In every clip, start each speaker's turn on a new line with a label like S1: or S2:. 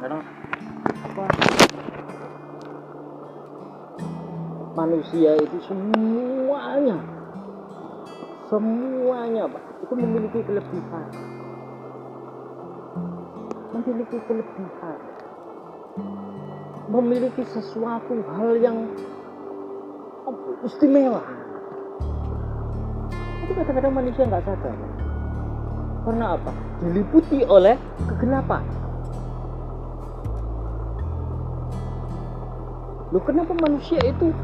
S1: karena apa, manusia itu semuanya Pak itu memiliki kelebihan, memiliki sesuatu hal yang istimewa. Itu kadang-kadang manusia nggak sadar. Karena apa? Diliputi oleh kegelapan. Loh, kenapa manusia itu,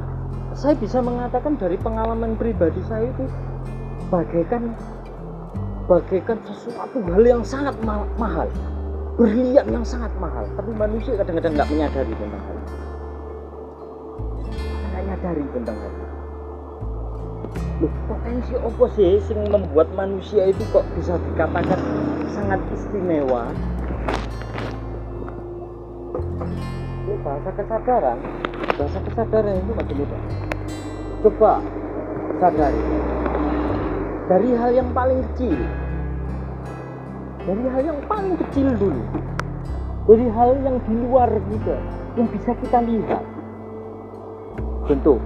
S1: saya bisa mengatakan dari pengalaman pribadi saya itu bagaikan sesuatu hal yang sangat mahal, berlian yang sangat mahal, tapi manusia kadang-kadang nggak menyadari tentang hal itu. Loh, potensi apa sih yang membuat manusia itu kok bisa dikatakan sangat istimewa? Ini bahasa kesadaran itu masih mudah. Coba sadari dari hal yang paling kecil, dulu, dari hal yang di luar juga yang bisa kita lihat. Contoh,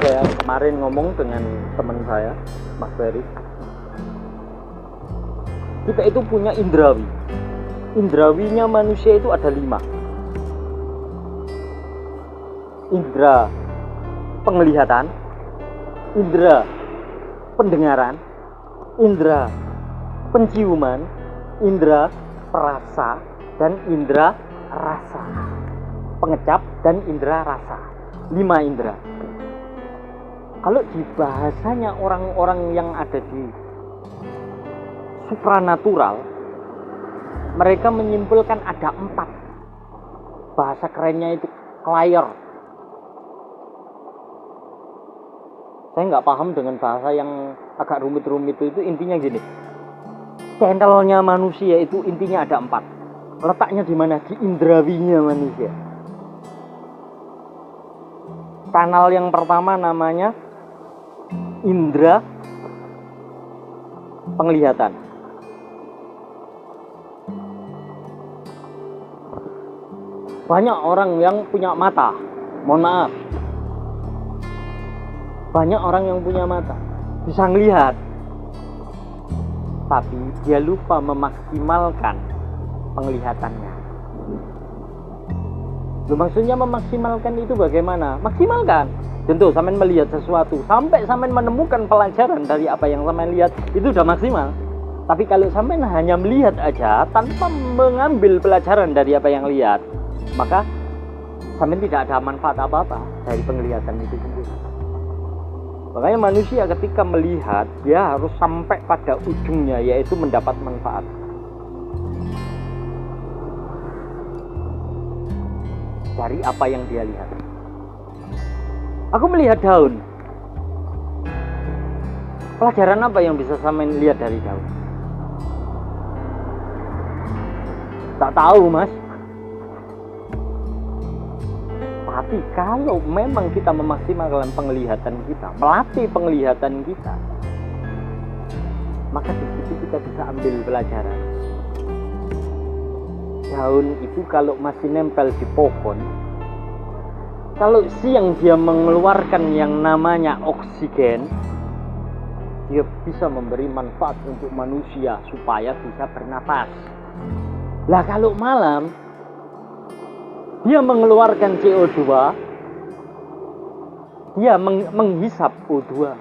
S1: saya kemarin ngomong dengan teman saya, Mas Ferry. Kita itu punya indrawi. Indrawinya manusia itu ada 5. Indra penglihatan, indra pendengaran, indra penciuman, indra perasa, dan indra rasa. Pengecap dan indra rasa. 5 indra. Kalau di bahasanya orang-orang yang ada di supranatural, mereka menyimpulkan ada 4. Bahasa kerennya itu clair. Saya nggak paham dengan bahasa yang agak rumit-rumit itu intinya gini. Channelnya manusia itu intinya ada 4. Letaknya di mana? Di indrawinya manusia. Kanal yang pertama namanya indra penglihatan. Banyak orang yang punya mata, mohon maaf, banyak orang yang punya mata bisa ngelihat, tapi dia lupa memaksimalkan penglihatannya. Loh, maksudnya memaksimalkan itu bagaimana? Maksimalkan. Contoh, sampean melihat sesuatu, sampai sampean menemukan pelajaran dari apa yang sampean lihat, itu udah maksimal. Tapi kalau sampean hanya melihat aja tanpa mengambil pelajaran dari apa yang lihat, maka sampean tidak ada manfaat apa-apa dari penglihatan itu sendiri. Makanya manusia ketika melihat, dia harus sampai pada ujungnya, yaitu mendapat manfaat. Dari apa yang dia lihat. Aku melihat daun. Pelajaran apa yang bisa sampean lihat dari daun? Tak tahu, Mas. Tapi kalau memang kita memaksimalkan penglihatan kita, melatih penglihatan kita, maka di situ kita bisa ambil pelajaran. Daun itu kalau masih nempel di pohon, kalau siang dia mengeluarkan yang namanya oksigen, dia bisa memberi manfaat untuk manusia supaya bisa bernafas. Lah kalau malam dia mengeluarkan CO2, dia menghisap O2,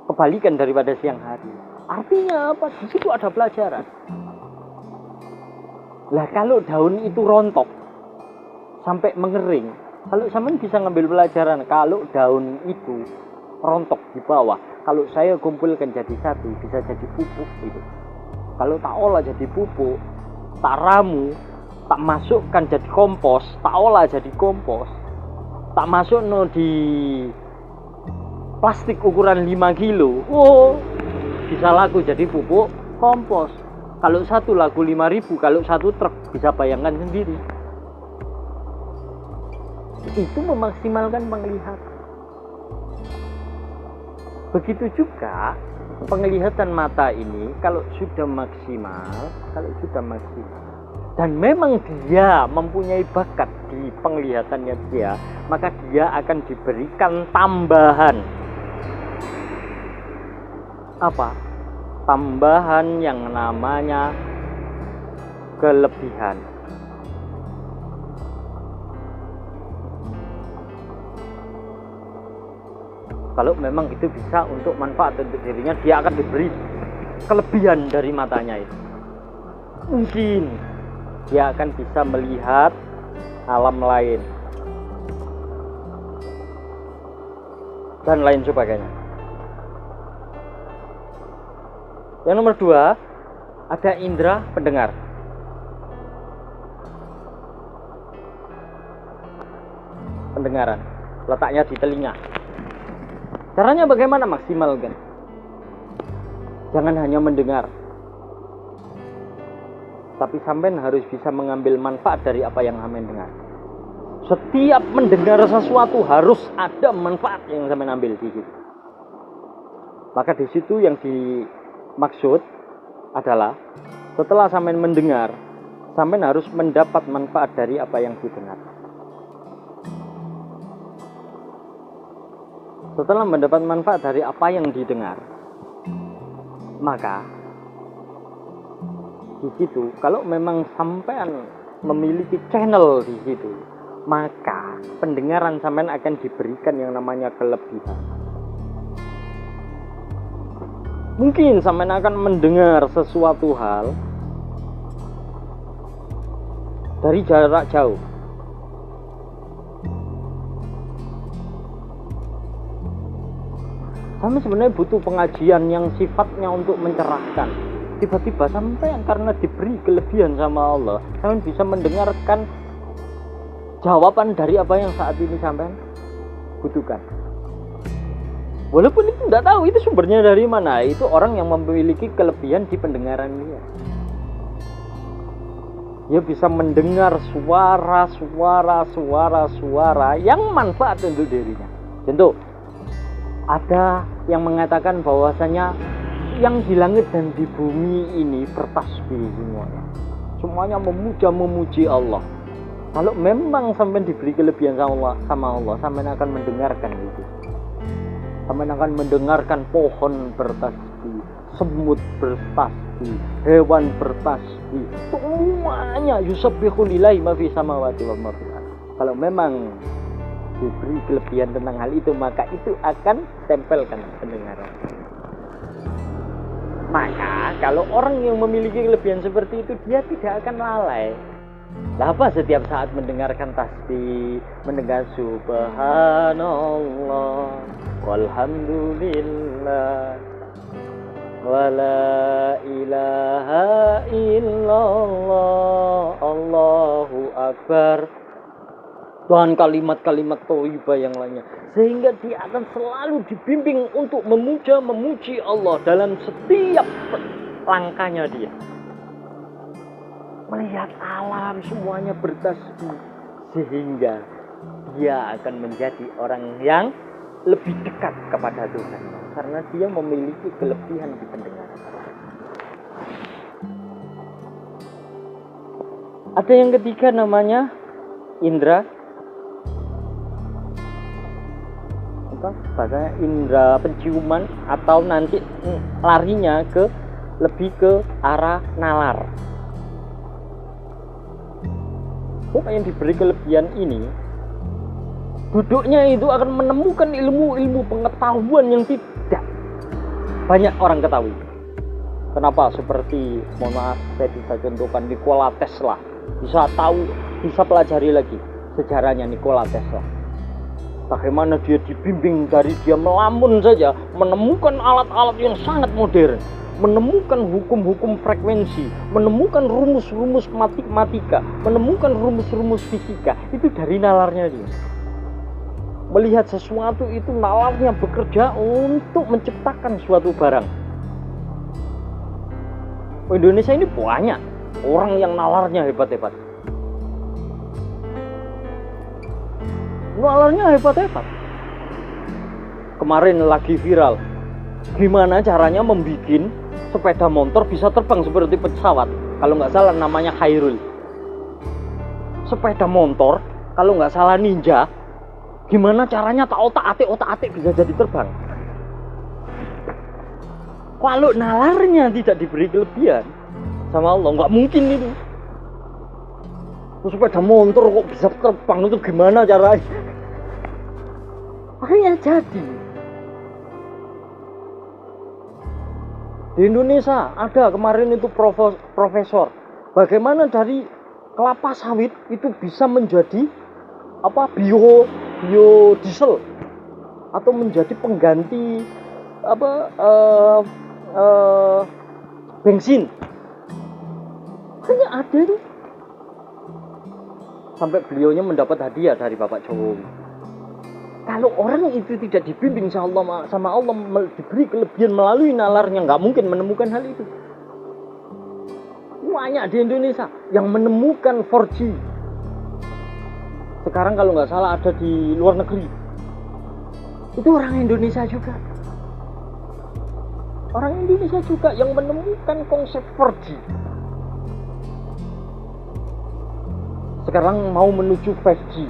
S1: kebalikan daripada siang hari. Artinya apa? Di situ ada pelajaran. Lah kalau daun itu rontok sampai mengering, kalau sampean bisa ngambil pelajaran, kalau daun itu rontok di bawah, kalau saya kumpulkan jadi satu, bisa jadi pupuk gitu. Kalau tak olah jadi pupuk, tak ramu, tak masukkan jadi kompos, tak olah jadi kompos, tak masuk di plastik ukuran 5 kilo, bisa laku jadi pupuk kompos. Kalau satu laku 5.000, kalau satu truk, bisa bayangkan sendiri. Itu memaksimalkan penglihatan. Begitu juga penglihatan mata ini kalau sudah maksimal, dan memang dia mempunyai bakat di penglihatannya dia, maka dia akan diberikan tambahan apa? Tambahan yang namanya kelebihan. Kalau memang itu bisa untuk manfaat untuk dirinya, dia akan diberi kelebihan dari matanya itu. Mungkin dia akan bisa melihat alam lain dan lain sebagainya. Yang nomor 2, ada indera pendengar. Pendengaran letaknya di telinga. Caranya bagaimana maksimalkan? Jangan hanya mendengar, tapi sampean harus bisa mengambil manfaat dari apa yang sampean dengar. Setiap mendengar sesuatu harus ada manfaat yang sampean ambil di situ. Maka di situ yang dimaksud adalah setelah sampean mendengar, sampean harus mendapat manfaat dari apa yang didengar. Setelah mendapat manfaat dari apa yang didengar, maka di situ kalau memang sampean memiliki channel di situ, maka pendengaran sampean akan diberikan yang namanya kelebihan. Mungkin sampean akan mendengar sesuatu hal dari jarak jauh. Sampai sebenarnya butuh pengajian yang sifatnya untuk mencerahkan. Tiba-tiba sampai karena diberi kelebihan sama Allah, sampai bisa mendengarkan jawaban dari apa yang saat ini sampai butuhkan. Walaupun itu tidak tahu itu sumbernya dari mana, itu orang yang memiliki kelebihan di pendengaran dia. Dia bisa mendengar suara yang manfaat untuk dirinya. Contoh, ada yang mengatakan bahwasanya yang di langit dan di bumi ini bertasbih semuanya. Semuanya memuji Allah. Kalau memang sampai diberi kelebihan sama Allah, sampai akan mendengarkan itu. Sampai akan mendengarkan pohon bertasbih, semut bertasbih, hewan bertasbih. Semuanya yusabbihu lillahi ma fis samawati wa ma fil ardh. Kalau memang diberi kelebihan tentang hal itu, maka itu akan tempelkan pendengaran. Maka kalau orang yang memiliki kelebihan seperti itu, dia tidak akan lalai. Lah apa setiap saat mendengarkan tasbih, mendengar subhanallah walhamdulillah wala ilaha illallah Allahu akbar, dan kalimat-kalimat thayyibah yang lainnya, sehingga dia akan selalu dibimbing untuk memuji Allah dalam setiap langkahnya dia. Melihat alam semuanya bertasbih, sehingga dia akan menjadi orang yang lebih dekat kepada Tuhan karena dia memiliki kelebihan di pendengaran. Ada yang ketiga namanya indra bahasanya indra penciuman, atau nanti larinya lebih ke arah nalar. Yang diberi kelebihan ini, duduknya itu akan menemukan ilmu-ilmu pengetahuan yang tidak banyak orang ketahui. Kenapa? Seperti, mohon maaf, saya bisa contohkan Nikola Tesla. Bisa pelajari lagi sejarahnya Nikola Tesla. Bagaimana dia dibimbing dari dia melamun saja, menemukan alat-alat yang sangat modern, menemukan hukum-hukum frekuensi, menemukan rumus-rumus matematika, menemukan rumus-rumus fisika. Itu dari nalarnya dia. Melihat sesuatu itu nalarnya bekerja untuk menciptakan suatu barang. Indonesia ini banyak orang yang nalarnya hebat-hebat. Nalarnya hebat-hebat. Kemarin lagi viral, gimana caranya membuat sepeda motor bisa terbang seperti pesawat. Kalau nggak salah namanya Khairul. sepeda motor, kalau nggak salah ninja, gimana caranya tak otak-atik bisa jadi terbang? Kalau nalarnya tidak diberi kelebihan sama Allah, nggak mungkin itu. Sepeda motor kok bisa terbang, itu gimana caranya? Akhirnya jadi. Di Indonesia ada kemarin itu profesor, bagaimana dari kelapa sawit itu bisa menjadi biodiesel atau menjadi pengganti bensin. Hanya ada itu. Sampai beliaunya mendapat hadiah dari Bapak Jokowi. Kalau orang itu tidak dibimbing sama Allah, diberi kelebihan melalui nalarnya, nggak mungkin menemukan hal itu. Banyak di Indonesia yang menemukan 4G. Sekarang kalau nggak salah ada di luar negeri. Itu orang Indonesia juga. Orang Indonesia juga yang menemukan konsep 4G. Sekarang mau menuju 5G.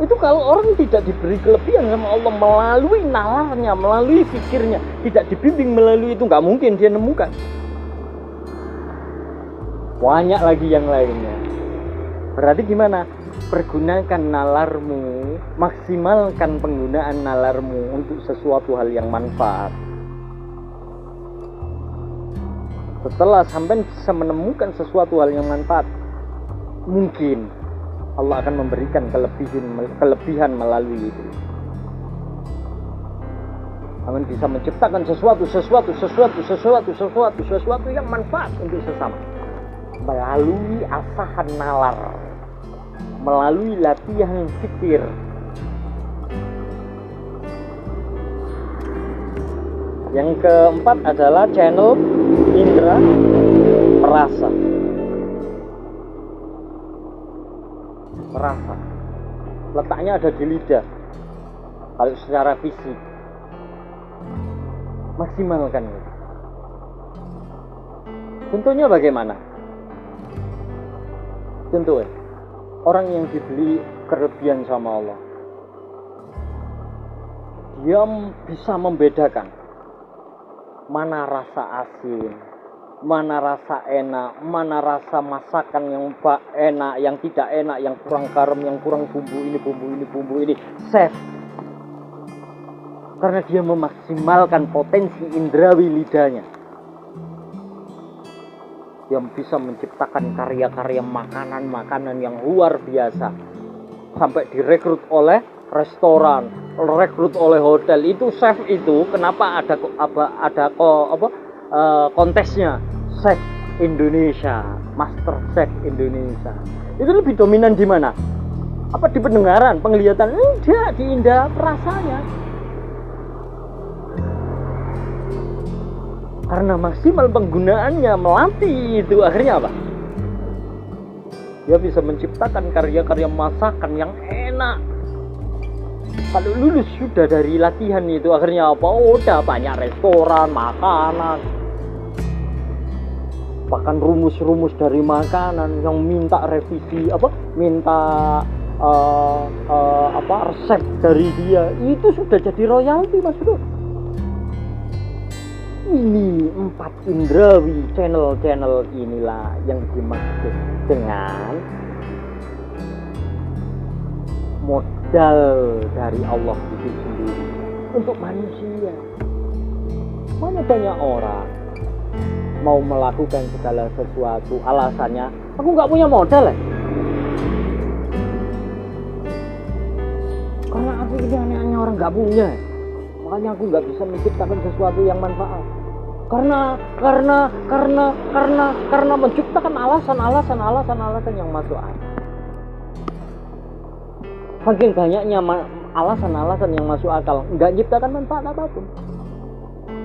S1: Itu kalau orang tidak diberi kelebihan sama Allah melalui nalarnya, melalui pikirnya, tidak dibimbing melalui itu, nggak mungkin dia nemukan. Banyak lagi yang lainnya. Berarti gimana? Pergunakan nalarmu, maksimalkan penggunaan nalarmu untuk sesuatu hal yang manfaat. Setelah sampai bisa menemukan sesuatu hal yang manfaat, mungkin Allah akan memberikan kelebihan melalui itu. Amin bisa menciptakan sesuatu yang manfaat untuk sesama. Melalui asahan nalar, melalui latihan fikir. Yang keempat adalah channel indera perasa. Rasa letaknya ada di lidah. Kalau secara fisik maksimalkan itu. Contohnya bagaimana? Contohnya orang yang diberi kelebihan sama Allah, dia bisa membedakan mana rasa asin, mana rasa enak, mana rasa masakan yang enak, yang tidak enak, yang kurang garam, yang kurang bumbu ini. Chef. Karena dia memaksimalkan potensi indrawi lidahnya. Dia bisa menciptakan karya-karya makanan-makanan yang luar biasa. Sampai direkrut oleh restoran, rekrut oleh hotel. Itu chef itu kenapa ada kontesnya? Chef Indonesia, Master Chef Indonesia. Itu lebih dominan di mana? Apa di pendengaran, penglihatan? Enggak, di indera perasanya. Karena maksimal penggunaannya melatih itu, akhirnya apa? Dia bisa menciptakan karya-karya masakan yang enak. Kalau lulus sudah dari latihan itu, akhirnya apa? Udah banyak restoran, makanan. Bahkan rumus-rumus dari makanan yang minta revisi, resep dari dia, itu sudah jadi royalti, Mas Bro. Ini 4 indrawi, channel-channel inilah yang dimaksud dengan modal dari Allah itu sendiri untuk manusia. Mana banyak orang mau melakukan segala sesuatu, alasannya aku nggak punya modal ya. Karena aku ini aneh-aneh orang nggak punya, makanya aku nggak bisa menciptakan sesuatu yang manfaat. Karena menciptakan alasan yang masuk akal. Saking banyaknya alasan yang masuk akal, nggak ciptakan manfaat apapun.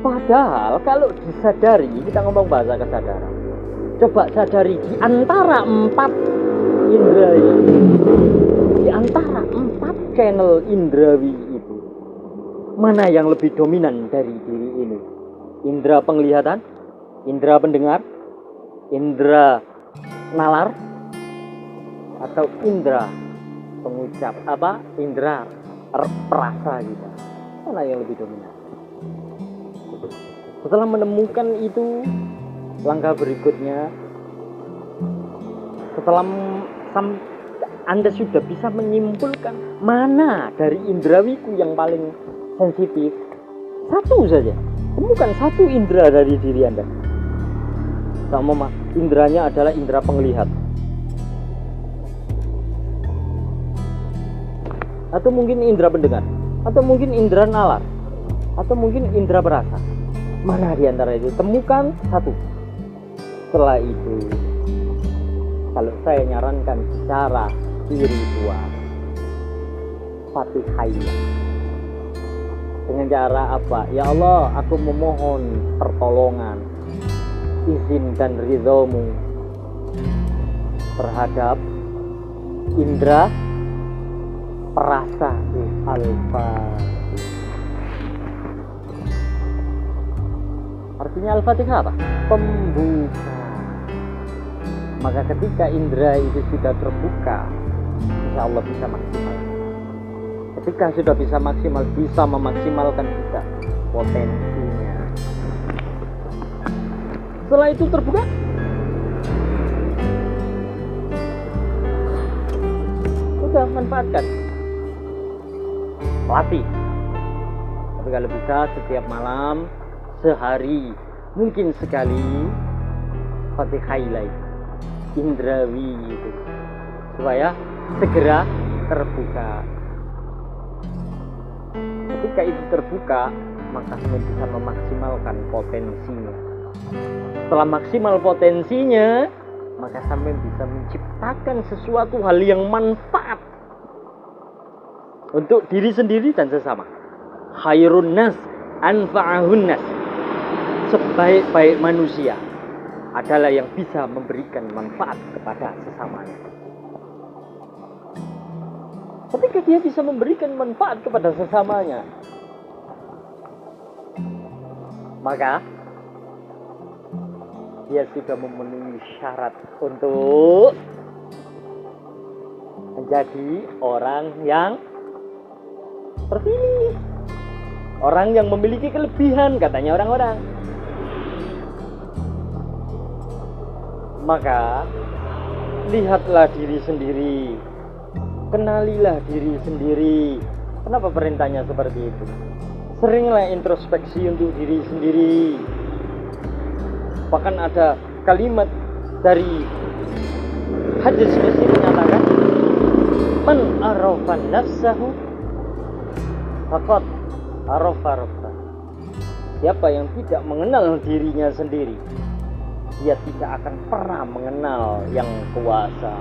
S1: Padahal kalau disadari, kita ngomong bahasa kesadaran. Coba sadari di antara 4 indrawi, di antara 4 channel indrawi itu, mana yang lebih dominan dari diri ini? Indra penglihatan, indra pendengar, indra nalar, atau indera pengucap indera perasa kita, mana yang lebih dominan? Setelah menemukan itu, langkah berikutnya, setelah Anda sudah bisa menyimpulkan mana dari indrawiku yang paling sensitif, satu saja, temukan satu indera dari diri Anda. Sama inderanya adalah indera penglihat, atau mungkin indera pendengar, atau mungkin indera nalar, atau mungkin indera perasa. Mana di antara itu? Temukan satu. Setelah itu, kalau saya nyarankan secara spiritual, Fatihahnya. Dengan cara apa? Ya Allah, aku memohon pertolongan, izin dan ridhomu terhadap indera perasa Al-Fatihah. Artinya Al-Fatihah apa? Pembuka. Maka ketika indera itu sudah terbuka, insya Allah bisa maksimal. Ketika sudah bisa maksimal, bisa memaksimalkan kita potensinya. Setelah itu terbuka, sudah manfaatkan, latih. Tapi kalau bisa setiap malam, sehari, mungkin sekali, Fatihah indrawi itu, supaya segera terbuka. Ketika itu terbuka, maka kamu bisa memaksimalkan potensinya. Setelah maksimal potensinya, maka sampai bisa menciptakan sesuatu hal yang manfaat untuk diri sendiri dan sesama. Khairun nas anfa'ahun nas. Sebaik-baik manusia adalah yang bisa memberikan manfaat kepada sesamanya. Ketika dia bisa memberikan manfaat kepada sesamanya, maka dia sudah memenuhi syarat untuk menjadi orang yang terpilih, orang yang memiliki kelebihan, katanya orang-orang. Maka lihatlah diri sendiri, kenalilah diri sendiri. Kenapa perintahnya seperti itu? Seringlah introspeksi untuk diri sendiri. Bahkan ada kalimat dari hadis qudsi menyatakan, man arafan nafsahu faqad arafa rabbah. Siapa yang tidak mengenal dirinya sendiri, dia tidak akan pernah mengenal yang kuasa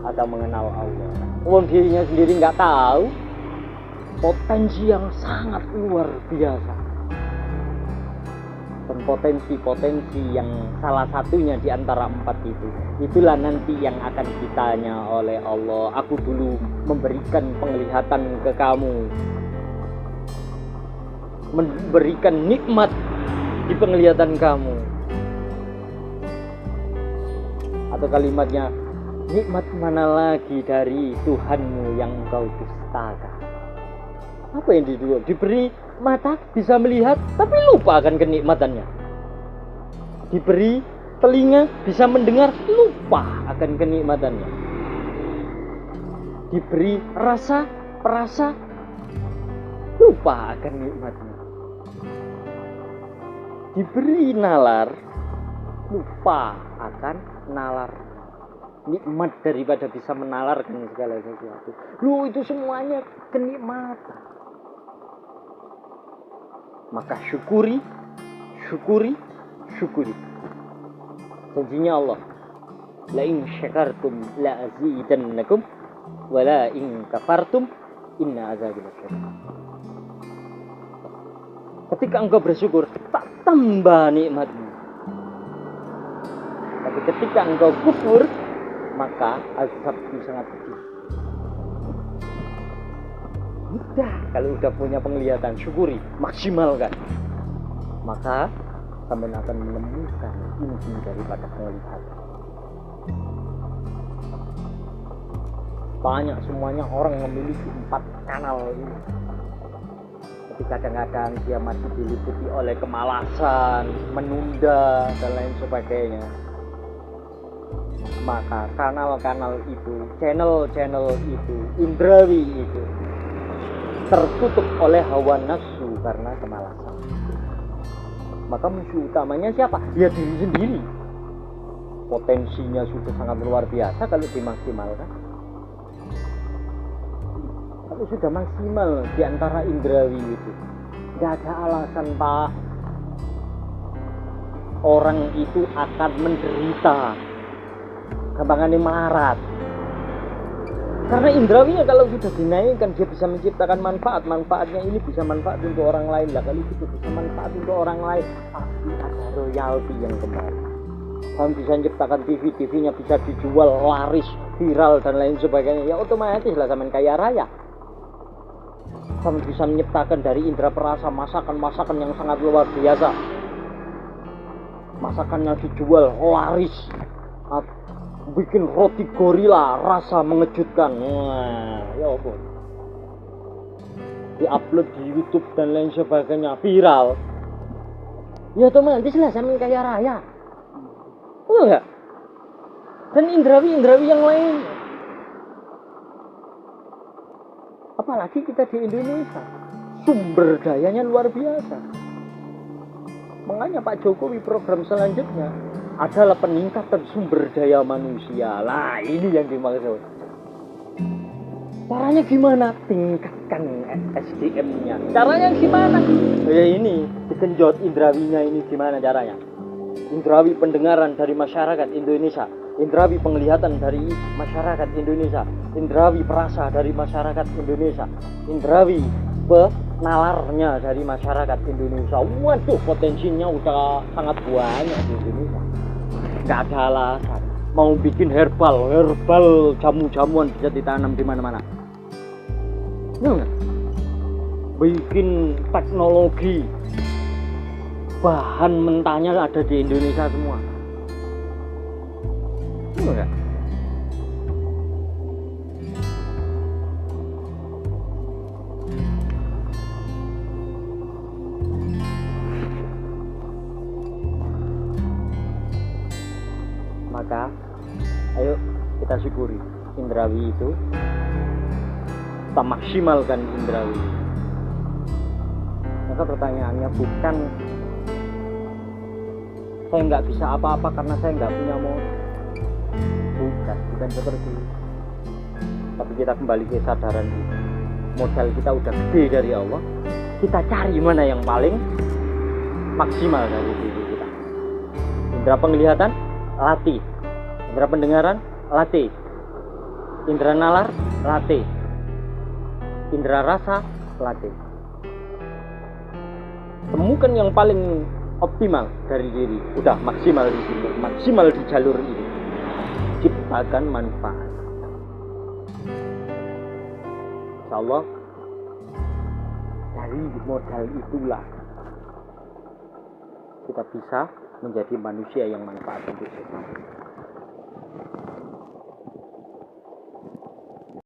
S1: atau mengenal Allah. Wong dirinya sendiri nggak tahu, potensi yang sangat luar biasa. Dan potensi-potensi yang salah satunya di antara 4 itu, itulah nanti yang akan ditanya oleh Allah. Aku dulu memberikan penglihatan ke kamu, memberikan nikmat di penglihatan kamu. Atau kalimatnya, nikmat mana lagi dari Tuhanmu yang engkau dustakan? Apa yang diberi mata bisa melihat, tapi lupa akan kenikmatannya. Diberi telinga bisa mendengar, lupa akan kenikmatannya. Diberi rasa, perasa, lupa akan nikmatnya. Diberi nalar, lupa akan nalar, nikmat daripada bisa menalarkan segala sesuatu. Itu semuanya kenikmatan. Maka syukuri. Janjinya Allah, la in syakartum la azidannakum wa la in kafartum inna azabi lasyadid. Ketika engkau bersyukur, tak tambah nikmatmu. Tapi ketika engkau kufur, maka azabku sangat pedih. Udah, kalau udah punya penglihatan, syukuri, maksimalkan. Maka sampai akan menemukan inti daripada penglihatan. banyak semuanya orang memiliki 4 kanal ini. Tapi kadang-kadang dia masih diliputi oleh kemalasan, menunda dan lain sebagainya. Maka kanal-kanal itu, channel-channel itu, indrawi itu tertutup oleh hawa nafsu karena kemalasan. Maka musuh utamanya siapa? Ya diri sendiri. Potensinya sudah sangat luar biasa kalau dimaksimalkan. Kalau sudah maksimal di antara indrawi itu, nggak ada alasan Pak orang itu akan menderita, gampangannya marat. Karena indrawinya kalau sudah dinaikkan, dia bisa menciptakan manfaat. Manfaatnya ini bisa manfaat untuk orang lain lah. Kalau itu bisa manfaat untuk orang lain, pasti ada royalti yang kembali. Kamu bisa menciptakan TV-nya bisa dijual, laris, viral dan lain sebagainya. Ya otomatis lah sampean kaya raya. Kamu bisa menciptakan dari indera perasa masakan-masakan yang sangat luar biasa. Masakannya dijual, laris. Bikin roti gorila rasa mengejutkan. Wah, ya ampun. Di-upload di YouTube dan lain sebagainya, viral. Ya otomatis lah sampean kaya raya. Oh ya. Dan indrawi-indrawi yang lain. Apalagi kita di Indonesia, sumber dayanya luar biasa. Makanya Pak Jokowi program selanjutnya adalah peningkatan sumber daya manusia. Lah ini yang dimaksud. Caranya gimana? Tingkatkan SDM-nya. Caranya gimana? Ya ini, digenjot indrawinya ini gimana caranya? Indrawi pendengaran dari masyarakat Indonesia, indrawi penglihatan dari masyarakat Indonesia, indrawi perasa dari masyarakat Indonesia, indrawi penalarnya dari masyarakat Indonesia. Waduh, potensinya udah sangat banyak di Indonesia. Nggak ada alasan. Mau bikin herbal jamu-jamuan bisa ditanam di mana-mana. Bikin teknologi, bahan mentahnya ada di Indonesia semua. Enggak? Maka ayo kita syukuri indrawi itu, kita maksimalkan indrawi. Maka pertanyaannya bukan saya nggak bisa apa-apa karena saya nggak punya modal. Bukan seperti itu. Tapi kita kembali ke kesadaran itu. Modal kita udah gede dari Allah. Kita cari mana yang paling maksimal dari diri kita. Indra penglihatan, latih. Indra pendengaran, latih. Indra nalar, latih. Indra rasa, latih. Temukan yang paling optimal dari diri. Udah maksimal di sini, maksimal di jalur ini. Ciptakan manfaat. Insyaallah dari modal itulah kita bisa menjadi manusia yang manfaat untuk sesama.